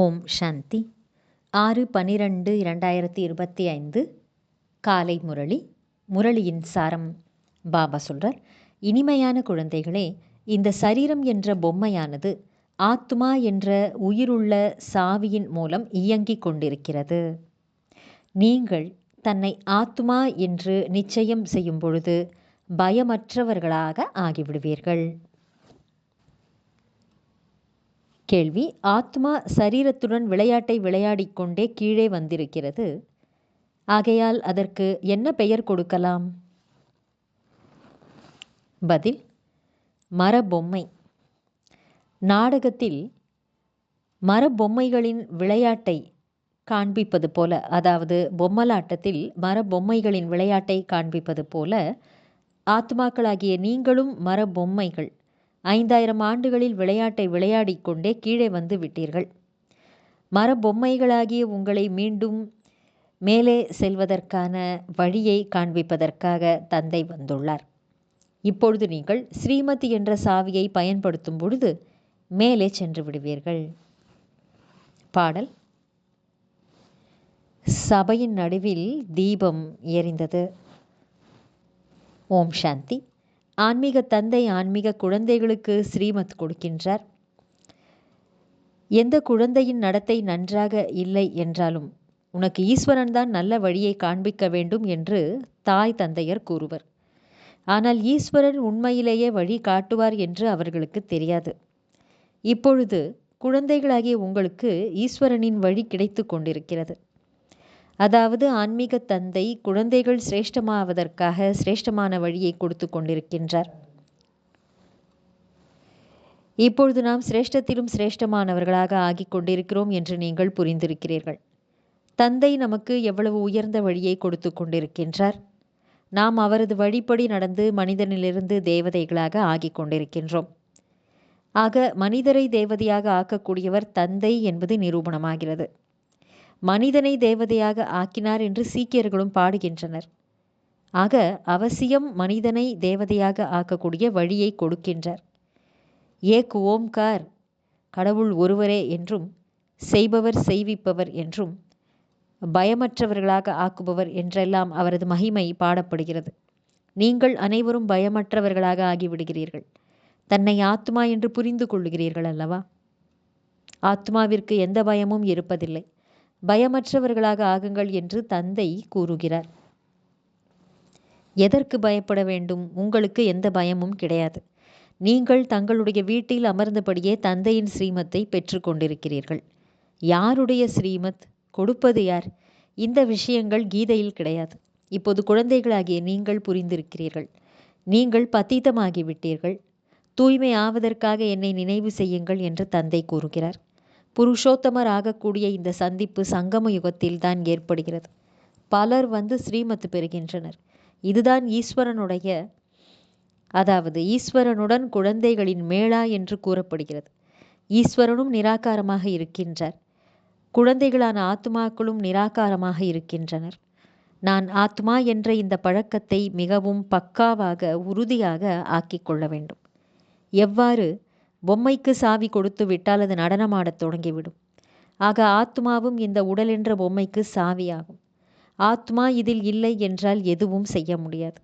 ஓம் சாந்தி 6/12/2025 காலை முரளி. முரளியின் சாரம் பாபா சொல்றார், இனிமையான குழந்தைகளே, இந்த சரீரம் என்ற பொம்மையானது ஆத்மா என்ற உயிருள்ள சாவியின் மூலம் இயங்கிக் கொண்டிருக்கிறது. நீங்கள் தன்னை ஆத்மா என்று நிச்சயம் செய்யும் பொழுது பயமற்றவர்களாக ஆகிவிடுவீர்கள். கேள்வி: ஆத்மா சரீரத்துடன் விளையாட்டை விளையாடிக்கொண்டே கீழே வந்திருக்கிறது. ஆகையால் அதற்கு என்ன பெயர் கொடுக்கலாம்? பதில்: மரபொம்மை. நாடகத்தில் மரபொம்மைகளின் விளையாட்டை காண்பிப்பது போல, அதாவது பொம்மலாட்டத்தில் மரபொம்மைகளின் விளையாட்டை காண்பிப்பது போல, ஆத்மாக்களாகிய நீங்களும் மரபொம்மைகள் 5000 ஆண்டுகளில் விளையாட்டை விளையாடிக்கொண்டே கீழே வந்து விட்டீர்கள். மரபொம்மைகளாகிய உங்களை மீண்டும் மேலே செல்வதற்கான வழியை காண்பிப்பதற்காக தந்தை வந்துள்ளார். இப்பொழுது நீங்கள் ஸ்ரீமதி என்ற சாவியை பயன்படுத்தும் பொழுது மேலே சென்று விடுவீர்கள். பாடல். சபையின் நடுவில் தீபம் எரிந்தது. ஓம் சாந்தி. ஆன்மீக தந்தை ஆன்மீக குழந்தைகளுக்கு ஸ்ரீமத் கொடுக்கின்றார். எந்த குழந்தையின் நடத்தை நன்றாக இல்லை என்றாலும் உனக்கு ஈஸ்வரன் தான் நல்ல வழியை காண்பிக்க வேண்டும் என்று தாய் தந்தையர் கூறுவர். ஆனால் ஈஸ்வரன் உண்மையிலேயே வழி காட்டுவார் என்று அவர்களுக்கு தெரியாது. இப்பொழுது குழந்தைகளாகிய உங்களுக்கு ஈஸ்வரனின் வழி கிடைத்து கொண்டிருக்கிறது. அதாவது ஆன்மீக தந்தை குழந்தைகள் சிரேஷ்டமாவதற்காக சிரேஷ்டமான வழியை கொடுத்து கொண்டிருக்கின்றார். இப்பொழுது நாம் சிரேஷ்டத்திலும் சிரேஷ்டமானவர்களாக ஆகிக் கொண்டிருக்கிறோம் என்று நீங்கள் புரிந்திருக்கிறீர்கள். தந்தை நமக்கு எவ்வளவு உயர்ந்த வழியை கொடுத்து கொண்டிருக்கின்றார். நாம் அவரது வழிப்படி நடந்து மனிதனிலிருந்து தேவதைகளாக ஆகிக் கொண்டிருக்கின்றோம். ஆக மனிதரை தேவதையாக ஆக்கக்கூடியவர் தந்தை என்பது நிரூபணமாகிறது. மனிதனை தேவதையாக ஆக்கினார் என்று சீக்கியர்களும் பாடுகின்றனர். ஆக அவசியம் மனிதனை தேவதையாக ஆக்கக்கூடிய வழியை கொடுக்கின்றார். ஏக் ஓம்கார், கடவுள் ஒருவரே என்றும், செய்பவர் செய்விப்பவர் என்றும், பயமற்றவர்களாக ஆக்குபவர் என்றெல்லாம் அவரது மகிமை பாடப்படுகிறது. நீங்கள் அனைவரும் பயமற்றவர்களாக ஆகிவிடுகிறீர்கள். தன்னை ஆத்மா என்று புரிந்து கொள்ளுகிறீர்கள் அல்லவா? ஆத்மாவிற்கு எந்த பயமும் இருப்பதில்லை. பயமற்றவர்களாக ஆகுங்கள் என்று தந்தை கூறுகிறார். எதற்கு பயப்பட வேண்டும்? உங்களுக்கு எந்த பயமும் கிடையாது. நீங்கள் தங்களுடைய வீட்டில் அமர்ந்தபடியே தந்தையின் ஸ்ரீமத்தை பெற்று கொண்டிருக்கிறீர்கள். யாருடைய ஸ்ரீமத்? கொடுப்பது யார்? இந்த விஷயங்கள் கீதையில் கிடையாது. இப்போது குழந்தைகளாகிய நீங்கள் புரிந்திருக்கிறீர்கள். நீங்கள் பதீதமாகிவிட்டீர்கள். தூய்மை ஆவதற்காக என்னை நினைவு செய்யுங்கள் என்று தந்தை கூறுகிறார். புருஷோத்தமர் ஆகக்கூடிய இந்த சந்திப்பு சங்கம யுகத்தில் தான் ஏற்படுகிறது. பலர் வந்து ஸ்ரீமத் பெறுகின்றனர். இதுதான் ஈஸ்வரனுடைய, அதாவது ஈஸ்வரனுடன் குழந்தைகளின் மேளா என்று கூறப்படுகிறது. ஈஸ்வரனும் நிராகாரமாக இருக்கின்றார். குழந்தைகளான ஆத்மாக்களும் நிராகாரமாக இருக்கின்றனர். நான் ஆத்மா என்ற இந்த பழக்கத்தை மிகவும் பக்காவாக உறுதியாக ஆக்கிக் கொள்ள வேண்டும். எவ்வாறு? பொம்மைக்கு சாவி கொடுத்து விட்டால் அது நடனமாடத் தொடங்கிவிடும். ஆக ஆத்மாவும் இந்த உடல் என்ற பொம்மைக்கு சாவியாகும். ஆத்மா இதில் இல்லை என்றால் எதுவும் செய்ய முடியாது.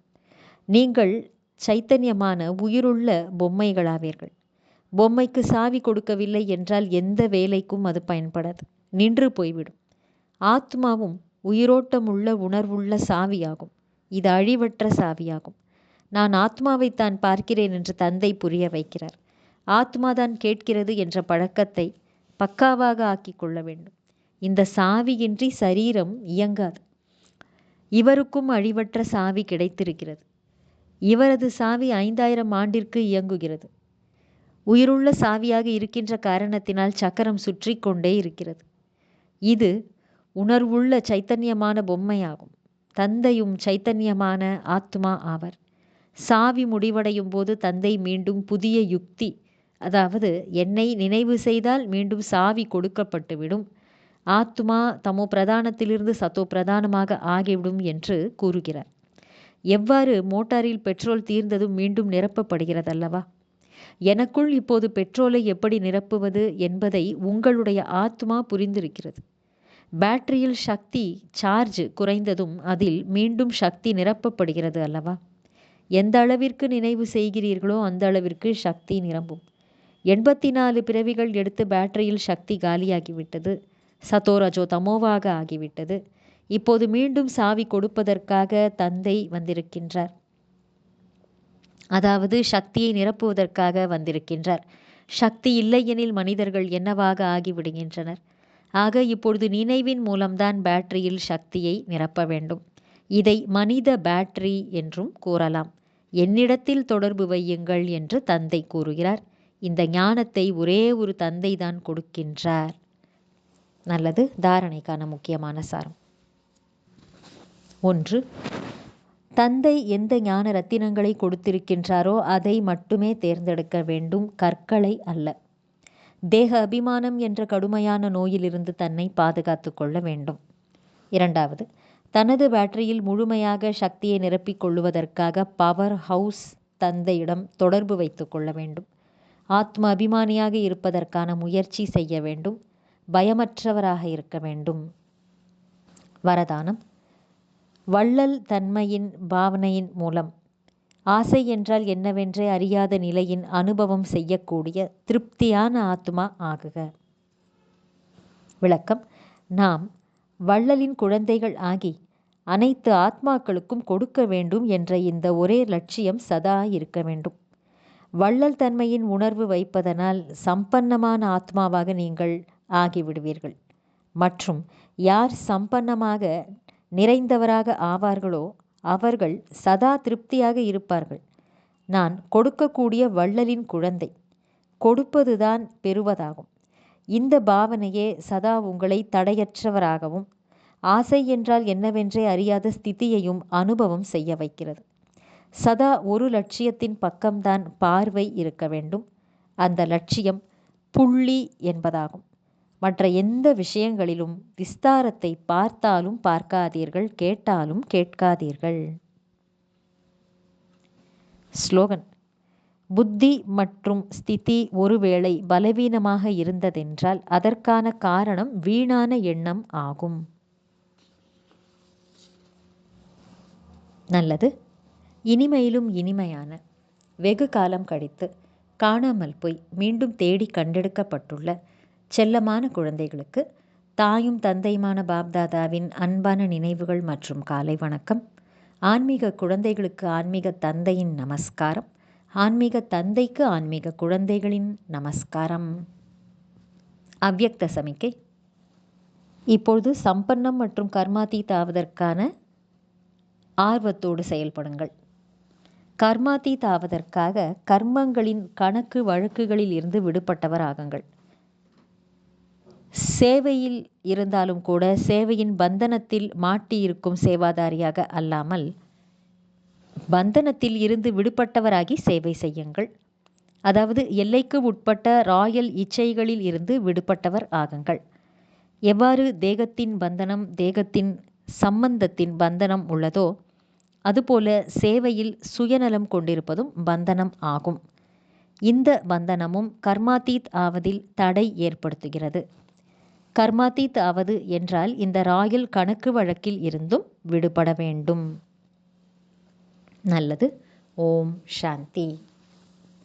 நீங்கள் சைத்தன்யமான உயிருள்ள பொம்மைகளாவீர்கள். பொம்மைக்கு சாவி கொடுக்கவில்லை என்றால் எந்த வேலைக்கும் அது பயன்படாது, நின்று போய்விடும். ஆத்மாவும் உயிரோட்டமுள்ள உணர்வுள்ள சாவியாகும். இது அழிவற்ற சாவியாகும். நான் ஆத்மாவைத்தான் பார்க்கிறேன் என்று தந்தை புரிய வைக்கிறார். ஆத்மாதான் கேட்கிறது என்ற பழக்கத்தை பக்காவாக ஆக்கிக் கொள்ள வேண்டும். இந்த சாவியின்றி சரீரம் இயங்காது. இவருக்கும் அழிவற்ற சாவி கிடைத்திருக்கிறது. இவரது சாவி 5000 ஆண்டிற்கு இயங்குகிறது. உயிருள்ள சாவியாக இருக்கின்ற காரணத்தினால் சக்கரம் சுற்றி கொண்டே இருக்கிறது. இது உணர்வுள்ள சைத்தன்யமான பொம்மையாகும். தந்தையும் சைத்தன்யமான ஆத்மா ஆவர். சாவி முடிவடையும் போது தந்தை மீண்டும் புதிய யுக்தி, அதாவது என்னை நினைவு செய்தால் மீண்டும் சாவி கொடுக்கப்பட்டுவிடும், ஆத்மா தமோ பிரதானத்திலிருந்து சத்தோ பிரதானமாக ஆகிவிடும் என்று கூறுகிறார். எவ்வாறு மோட்டாரில் பெட்ரோல் தீர்ந்ததும் மீண்டும் நிரப்பப்படுகிறது அல்லவா? எனக்குள் இப்போது பெட்ரோலை எப்படி நிரப்புவது என்பதை உங்களுடைய ஆத்மா புரிந்திருக்கிறது. பேட்டரியில் சக்தி சார்ஜ் குறைந்ததும் அதில் மீண்டும் சக்தி நிரப்பப்படுகிறது அல்லவா? எந்த அளவிற்கு நினைவு செய்கிறீர்களோ அந்த அளவிற்கு சக்தி நிரம்பும். 84 பிறவிகள் எடுத்து பேட்டரியில் சக்தி காலியாகிவிட்டது. சதோரஜோ தமோவாக ஆகிவிட்டது. இப்போது மீண்டும் சாவி கொடுப்பதற்காக தந்தை வந்திருக்கின்றார். அதாவது சக்தியை நிரப்புவதற்காக வந்திருக்கின்றார். சக்தி இல்லையெனில் மனிதர்கள் என்னவாக ஆகிவிடுகின்றனர். ஆக இப்பொழுது நினைவின் மூலம்தான் பேட்டரியில் சக்தியை நிரப்ப வேண்டும். இதை மனித பேட்டரி என்றும் கூறலாம். என்னிடத்தில் தொடர்பு வையுங்கள் என்று தந்தை கூறுகிறார். இந்த ஞானத்தை ஒரே ஒரு தந்தை தான் கொடுக்கின்றார். நல்லது. தாரணைக்கான முக்கியமான சாரம். 1. தந்தை எந்த ஞான ரத்தினங்களை கொடுத்திருக்கின்றாரோ அதை மட்டுமே தேர்ந்தெடுக்க வேண்டும், கற்களை அல்ல. தேக அபிமானம் என்ற கடுமையான நோயிலிருந்து தன்னை பாதுகாத்து கொள்ள வேண்டும். 2. தனது பேட்டரியில் முழுமையாக சக்தியை நிரப்பிக் கொள்ளுவதற்காக பவர் ஹவுஸ் தந்தையிடம் தொடர்பு வைத்து கொள்ள வேண்டும். ஆத்ம அபிமானியாக இருப்பதற்கான முயற்சி செய்ய வேண்டும். பயமற்றவராக இருக்க வேண்டும். வரதானம். வள்ளல் தன்மையின் பாவனையின் மூலம் ஆசை என்றால் என்னவென்றே அறியாத நிலையின் அனுபவம் செய்யக்கூடிய திருப்தியான ஆத்மா ஆகுக. விளக்கம். நாம் வள்ளலின் குழந்தைகள் ஆகி அனைத்து ஆத்மாக்களுக்கும் கொடுக்க வேண்டும் என்ற இந்த ஒரே லட்சியம் சதா இருக்க வேண்டும். வள்ளல் தன்மையின் உணர்வு வைப்பதனால் சம்பன்னமான ஆத்மாவாக நீங்கள் ஆகிவிடுவீர்கள். மற்றும் யார் சம்பன்னமாக நிறைந்தவராக ஆவார்களோ அவர்கள் சதா திருப்தியாக இருப்பார்கள். நான் கொடுக்கக்கூடிய வள்ளலின் குழந்தை. கொடுப்பதுதான் பெறுவதாகும். இந்த பாவனையே சதா உங்களை தடையற்றவராகவும் ஆசை என்றால் என்னவென்றே அறியாத ஸ்திதியையும் அனுபவம் செய்ய வைக்கிறது. சதா ஒரு லட்சியத்தின் பக்கம்தான் பார்வை இருக்க வேண்டும். அந்த லட்சியம் புள்ளி என்பதாகும். மற்ற எந்த விஷயங்களிலும் விஸ்தாரத்தை பார்த்தாலும் பார்க்காதீர்கள், கேட்டாலும் கேட்காதீர்கள். ஸ்லோகன். புத்தி மற்றும் ஸ்திதி ஒருவேளை பலவீனமாக இருந்ததென்றால் அதற்கான காரணம் வீணான எண்ணம் ஆகும். நல்லது. இனிமையிலும் இனிமையான வெகு காலம் கழித்து காணாமல் போய் மீண்டும் தேடி கண்டெடுக்கப்பட்டுள்ள செல்லமான குழந்தைகளுக்கு தாயும் தந்தையுமான பாப்தாதாவின் அன்பான நினைவுகள் மற்றும் காலை வணக்கம். ஆன்மீக குழந்தைகளுக்கு ஆன்மீக தந்தையின் நமஸ்காரம். ஆன்மீக தந்தைக்கு ஆன்மீக குழந்தைகளின் நமஸ்காரம். அவ்யக்த சமிக்கை. இப்பொழுது சம்பன்னம் மற்றும் கர்மாதீத் ஆவதற்கான ஆர்வத்தோடு செயல்படுங்கள். கர்மாதீத் ஆவதற்காக கர்மங்களின் கணக்கு வழக்குகளில் இருந்து விடுபட்டவர் ஆகுங்கள். சேவையில் இருந்தாலும் கூட சேவையின் பந்தனத்தில் மாட்டியிருக்கும் சேவாதாரியாக அல்லாமல் பந்தனத்தில் இருந்து விடுபட்டவராகி சேவை செய்யுங்கள். அதாவது எல்லைக்கு உட்பட்ட ராயல் இச்சைகளில் இருந்து விடுபட்டவர் ஆகுங்கள். எவ்வாறு தேகத்தின் பந்தனம் தேகத்தின் சம்பந்தத்தின் பந்தனம் உள்ளதோ அதுபோல சேவையில் சுயநலம் கொண்டிருப்பதும் பந்தனம் ஆகும். இந்த பந்தனமும் கர்மாதீத் ஆவதில் தடை ஏற்படுத்துகிறது. கர்மாதீத் ஆவது என்றால் இந்த ராயல் கணக்கு வழக்கில் இருந்தும் விடுபட வேண்டும். நல்லது. ஓம் சாந்தி.